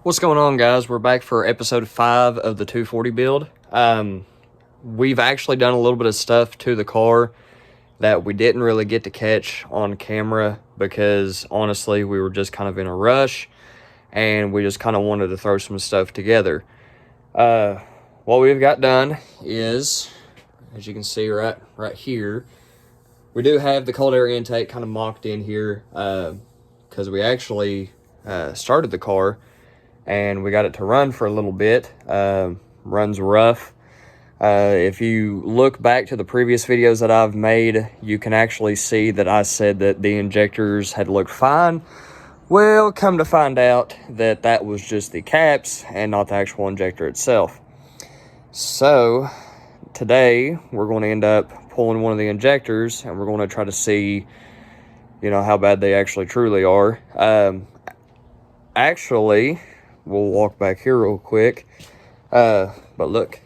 What's going on, guys? We're back for episode 5 of the 240 build. We've actually done a little bit of stuff to the car that we didn't really get to catch on camera because honestly we were just kind of in a rush and we just kind of wanted to throw some stuff together. What we've got done is, as you can see right here, we do have the cold air intake kind of mocked in here because we actually started the car and we got it to run for a little bit. Runs rough. If you look back to the previous videos that I've made, you can actually see that I said that the injectors had looked fine. Well, come to find out that that was just the caps and not the actual injector itself. So today we're going to end up pulling one of the injectors and we're going to try to see, how bad they actually truly are. Actually, we'll walk back here real quick. But look,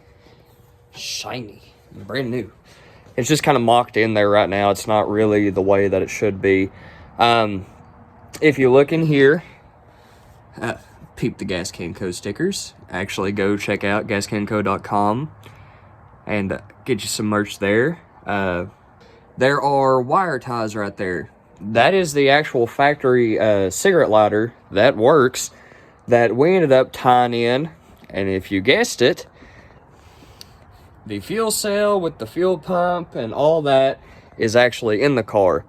shiny, brand new. It's just kind of mocked in there right now. It's not really the way that it should be. If you look in here, peep the GasCanCo stickers. Actually, go check out GasCanCo.com and get you some merch there. There are wire ties right there. That is the actual factory cigarette lighter that works that we ended up tying in. And if you guessed it, the fuel cell with the fuel pump and all that is actually in the car.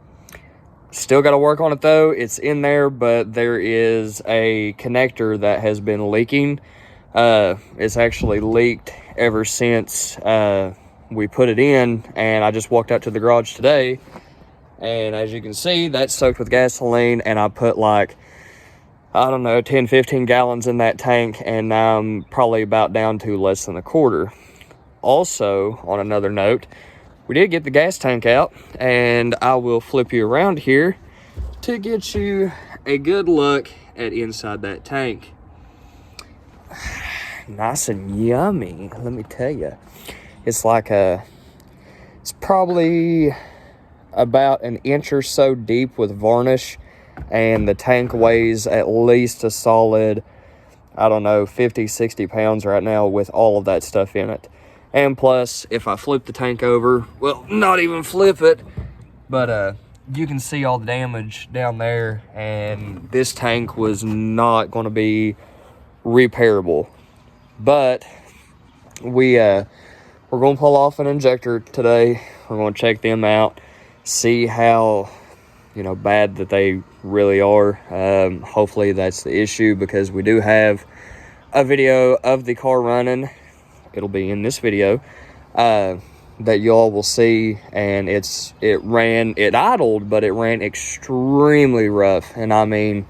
Still got to work on it though. It's in there, but there is a connector that has been leaking. It's actually leaked ever since we put it in, and I just walked out to the garage today, and as you can see, that's soaked with gasoline, and I put like, I don't know, 10-15 gallons in that tank, and now I'm probably about down to less than a quarter. Also, on another note, we did get the gas tank out, and I will flip you around here to get you a good look at inside that tank. Nice and yummy, let me tell you. It's like it's probably about an inch or so deep with varnish, and the tank weighs at least a solid, 50-60 pounds right now with all of that stuff in it. And plus, if I flip the tank over, well, not even flip it, but you can see all the damage down there, and this tank was not going to be repairable. But we're going to pull off an injector today. We're going to check them out, see how bad that they really are. Hopefully that's the issue, because we do have a video of the car running. It'll be in this video that y'all will see, and it idled, but it ran extremely rough. And I mean,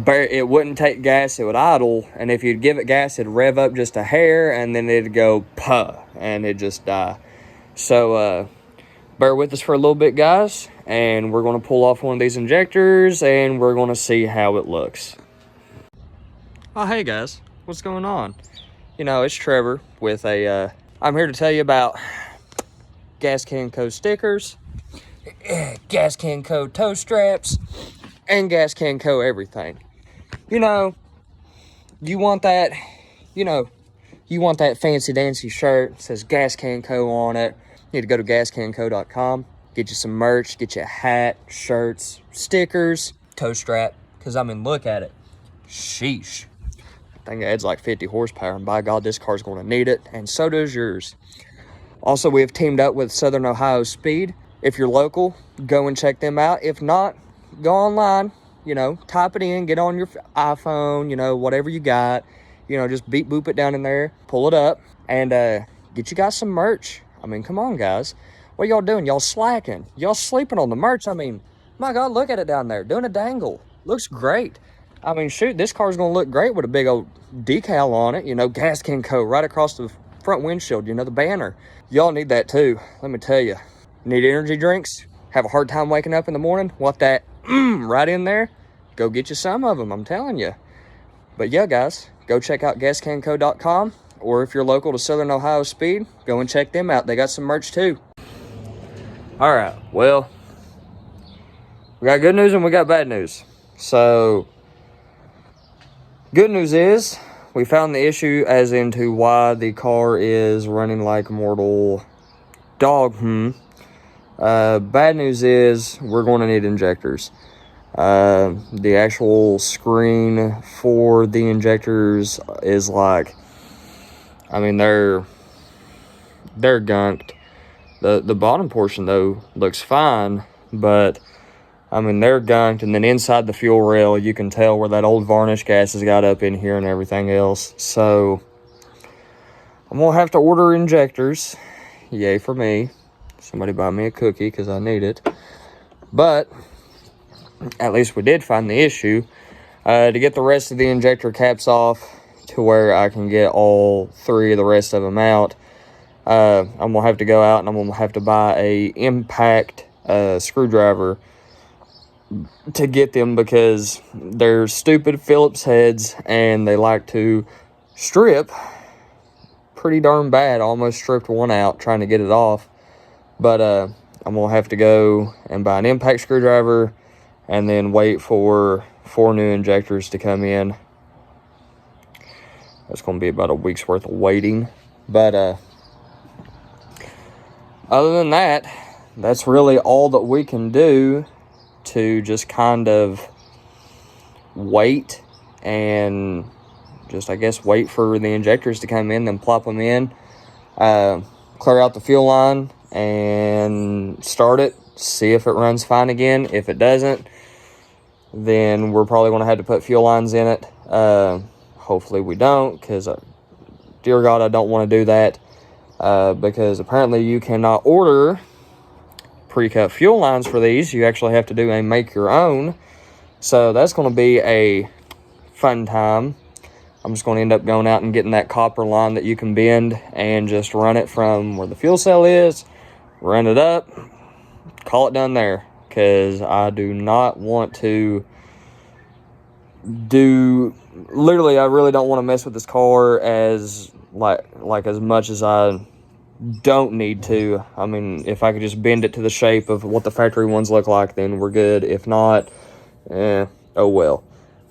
it wouldn't take gas, it would idle, and if you'd give it gas, it'd rev up just a hair, and then it'd go puh, and it'd just die. So bear with us for a little bit, guys, and we're going to pull off one of these injectors, and we're going to see how it looks. Oh, hey guys, what's going on? It's Trevor with I'm here to tell you about GasCanCo stickers, GasCanCo toe straps, and GasCanCo everything. You want that, you want that fancy dancy shirt that says GasCanCo on it. You need to go to GasCanCo.com, get you some merch, get you a hat, shirts, stickers, toe strap, because look at it. Sheesh. I think it adds like 50 horsepower, and by God, this car's going to need it, and so does yours. Also, we have teamed up with Southern Ohio Speed. If you're local, go and check them out. If not, go online, type it in, get on your iPhone, whatever you got, just beep boop it down in there, pull it up, and get you guys some merch. Come on, guys. What y'all doing? Y'all slacking. Y'all sleeping on the merch. My God, look at it down there, doing a dangle. Looks great. Shoot, this car's going to look great with a big old decal on it, GasCanCo right across the front windshield, the banner. Y'all need that too, let me tell you. Need energy drinks? Have a hard time waking up in the morning? Want that right in there? Go get you some of them, I'm telling you. But yeah, guys, go check out GasCanCo.com, or if you're local to Southern Ohio Speed, go and check them out. They got some merch too. All right, well, we got good news and we got bad news. So Good news is we found the issue as into why the car is running like a mortal dog. Bad news is we're going to need injectors. The actual screen for the injectors is like, I mean, they're gunked. The bottom portion though looks fine, but I mean, they're gunked, and then inside the fuel rail, you can tell where that old varnish gas has got up in here and everything else. So I'm gonna have to order injectors. Yay for me. Somebody buy me a cookie because I need it. But at least we did find the issue. To get the rest of the injector caps off to where I can get all three of the rest of them out, I'm gonna have to go out and I'm gonna have to buy a impact screwdriver to get them, because they're stupid Phillips heads and they like to strip pretty darn bad. Almost stripped one out trying to get it off. But I'm gonna have to go and buy an impact screwdriver and then wait for 4 new injectors to come in. That's gonna be about a week's worth of waiting. But other than that, that's really all that we can do to just kind of wait and just, I guess, wait for the injectors to come in, then plop them in, clear out the fuel line and start it, see if it runs fine again. If it doesn't, then we're probably going to have to put fuel lines in it. Hopefully we don't, because dear God, I don't want to do that, because apparently you cannot order pre-cut fuel lines for these. You actually have to do a make your own. So that's going to be a fun time. I'm just going to end up going out and getting that copper line that you can bend and just run it from where the fuel cell is, run it up, call it done there, because I do not want to literally, I really don't want to mess with this car as as much as I don't need to. I mean, if I could just bend it to the shape of what the factory ones look like, then we're good. If not, oh well.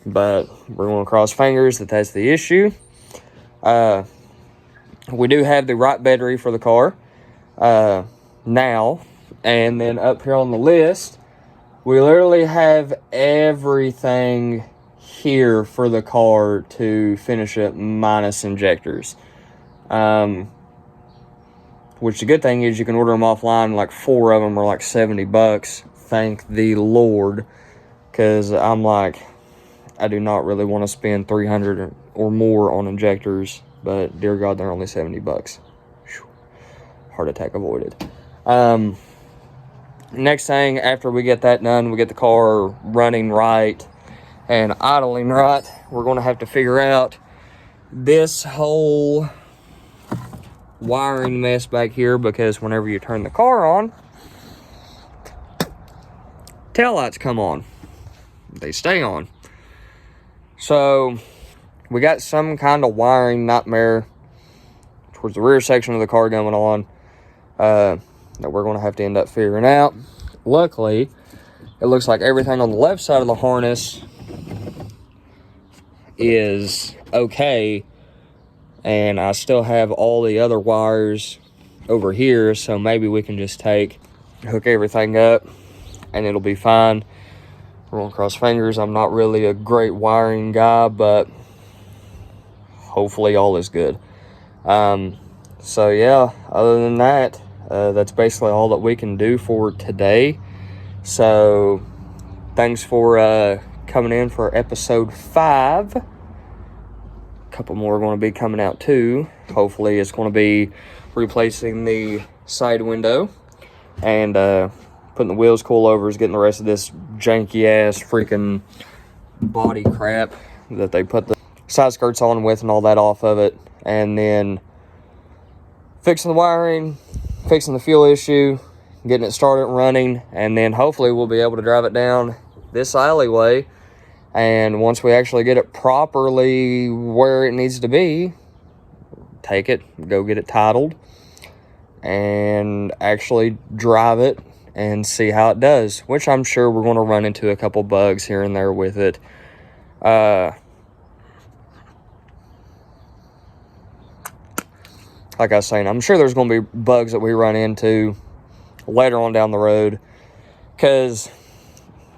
But we're going to cross fingers that that's the issue. We do have the right battery for the car now. And then up here on the list, we literally have everything here for the car to finish it minus injectors. Which the good thing is you can order them offline. Like 4 of them are like $70. Thank the Lord. Because I'm like, I do not really want to spend $300 or more on injectors. But dear God, they're only $70. Whew. Heart attack avoided. Next thing, after we get that done, we get the car running right and idling right, we're going to have to figure out this whole wiring mess back here, because whenever you turn the car on, taillights come on. They stay on. So we got some kind of wiring nightmare towards the rear section of the car going on that we're going to have to end up figuring out. Luckily, it looks like everything on the left side of the harness is okay, and I still have all the other wires over here, so maybe we can just hook everything up and it'll be fine. We're gonna cross fingers. I'm not really a great wiring guy, but hopefully all is good. So yeah, other than that, that's basically all that we can do for today. So thanks for coming in for episode 5. A couple more are going to be coming out too. Hopefully it's going to be replacing the side window and putting the wheels coilovers, getting the rest of this janky ass freaking body crap that they put the side skirts on with and all that off of it, and then fixing the wiring, fixing the fuel issue, getting it started running, and then hopefully we'll be able to drive it down this alleyway. And once we actually get it properly where it needs to be, take it, go get it titled, and actually drive it and see how it does, which I'm sure we're going to run into a couple bugs here and there with it. like I was saying, I'm sure there's going to be bugs that we run into later on down the road. Because,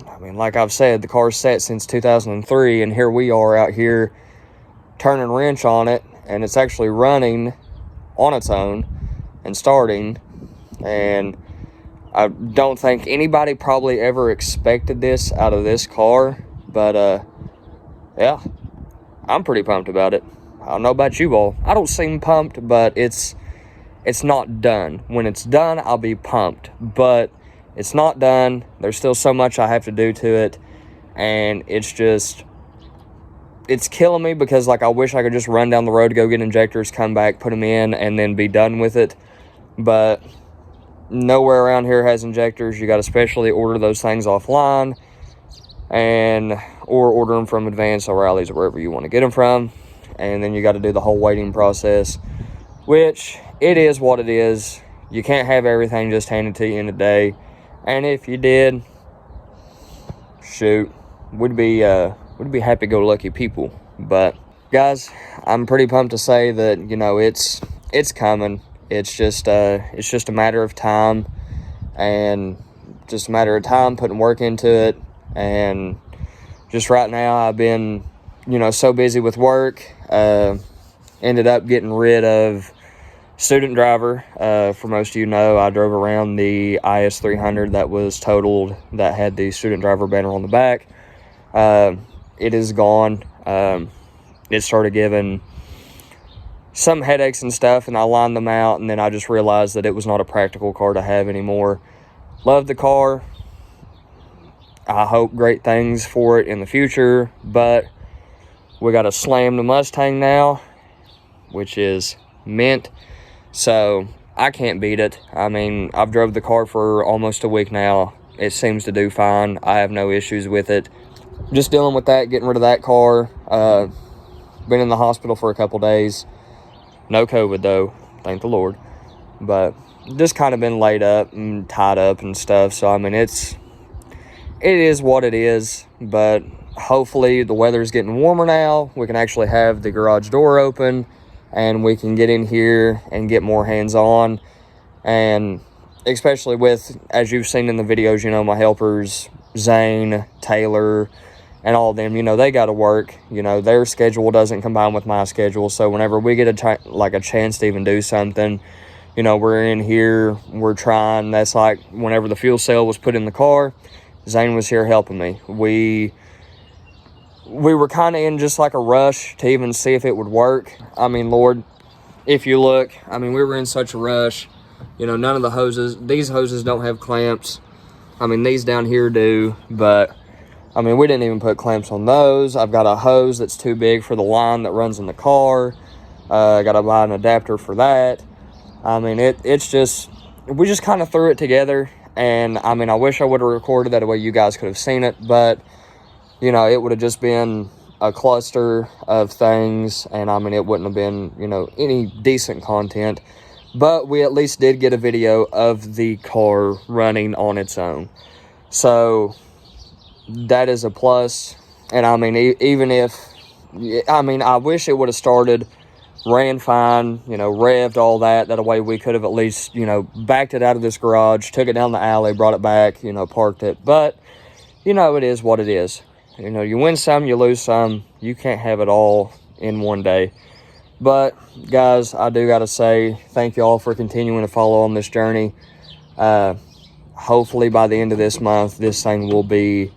I mean, like I've said, the car's set since 2003, and here we are out here turning wrench on it, and it's actually running on its own and starting. And I don't think anybody probably ever expected this out of this car. But, yeah, I'm pretty pumped about it. I don't know about you all. I don't seem pumped, but it's not done. When it's done, I'll be pumped. But it's not done. There's still so much I have to do to it. And it's killing me because, like, I wish I could just run down the road, go get injectors, come back, put them in, and then be done with it. But nowhere around here has injectors. You got to specially order those things offline, or order them from Advance O'Reilly's or wherever you want to get them from. And then you got to do the whole waiting process, which it is what it is. You can't have everything just handed to you in a day. And if you did, shoot, we'd be happy-go-lucky people. But guys, I'm pretty pumped to say that, you know, it's coming. It's just a matter of time, and just a matter of time putting work into it. And just right now, I've been, you know, so busy with work. Ended up getting rid of student driver. For most of you know, I drove around the IS300 that was totaled, that had the student driver banner on the back. It is gone. It started giving some headaches and stuff, and I lined them out, and then I just realized that it was not a practical car to have anymore. Love the car. I hope great things for it in the future, but we got to slam the Mustang now, which is mint. So I can't beat it. I mean, I've drove the car for almost a week now. It seems to do fine. I have no issues with it. Just dealing with that, getting rid of that car. Been in the hospital for a couple days. No COVID though, thank the Lord. But just kind of been laid up and tied up and stuff. So I mean, it is what it is. But hopefully the weather's getting warmer now. We can actually have the garage door open, and we can get in here and get more hands-on. And especially with, as you've seen in the videos, you know, my helpers, Zane, Taylor, and all of them, you know, they got to work. You know, their schedule doesn't combine with my schedule. So whenever we get a chance to even do something, you know, we're in here, we're trying. That's like whenever the fuel cell was put in the car, Zane was here helping me. We were kind of in just like a rush to even see if it would work. I mean, Lord, if you look, I mean, we were in such a rush. You know, none of the hoses, these hoses don't have clamps. I mean, these down here do, but I mean, we didn't even put clamps on those. I've got a hose that's too big for the line that runs in the car. I got to buy an adapter for that. I mean, it's just, we just kind of threw it together. And I mean, I wish I would have recorded that way you guys could have seen it, but you know, it would have just been a cluster of things, and I mean, it wouldn't have been, you know, any decent content. But we at least did get a video of the car running on its own. So that is a plus. And I mean, even if, I mean, I wish it would have started, ran fine, you know, revved, all that. That way we could have at least, you know, backed it out of this garage, took it down the alley, brought it back, you know, parked it. But, you know, it is what it is. You know, you win some, you lose some. You can't have it all in one day. But, guys, I do got to say, thank you all for continuing to follow on this journey. Hopefully, by the end of this month, this thing will be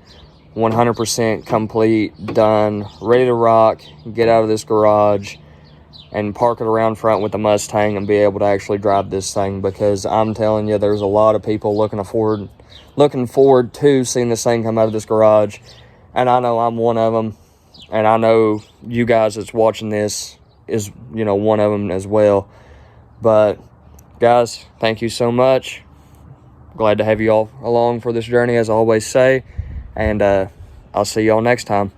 100% complete, done, ready to rock, get out of this garage, and park it around front with the Mustang and be able to actually drive this thing. Because I'm telling you, there's a lot of people looking forward to seeing this thing come out of this garage. And I know I'm one of them. And I know you guys that's watching this is, you know, one of them as well. But, guys, thank you so much. Glad to have you all along for this journey, as I always say. And I'll see y'all next time.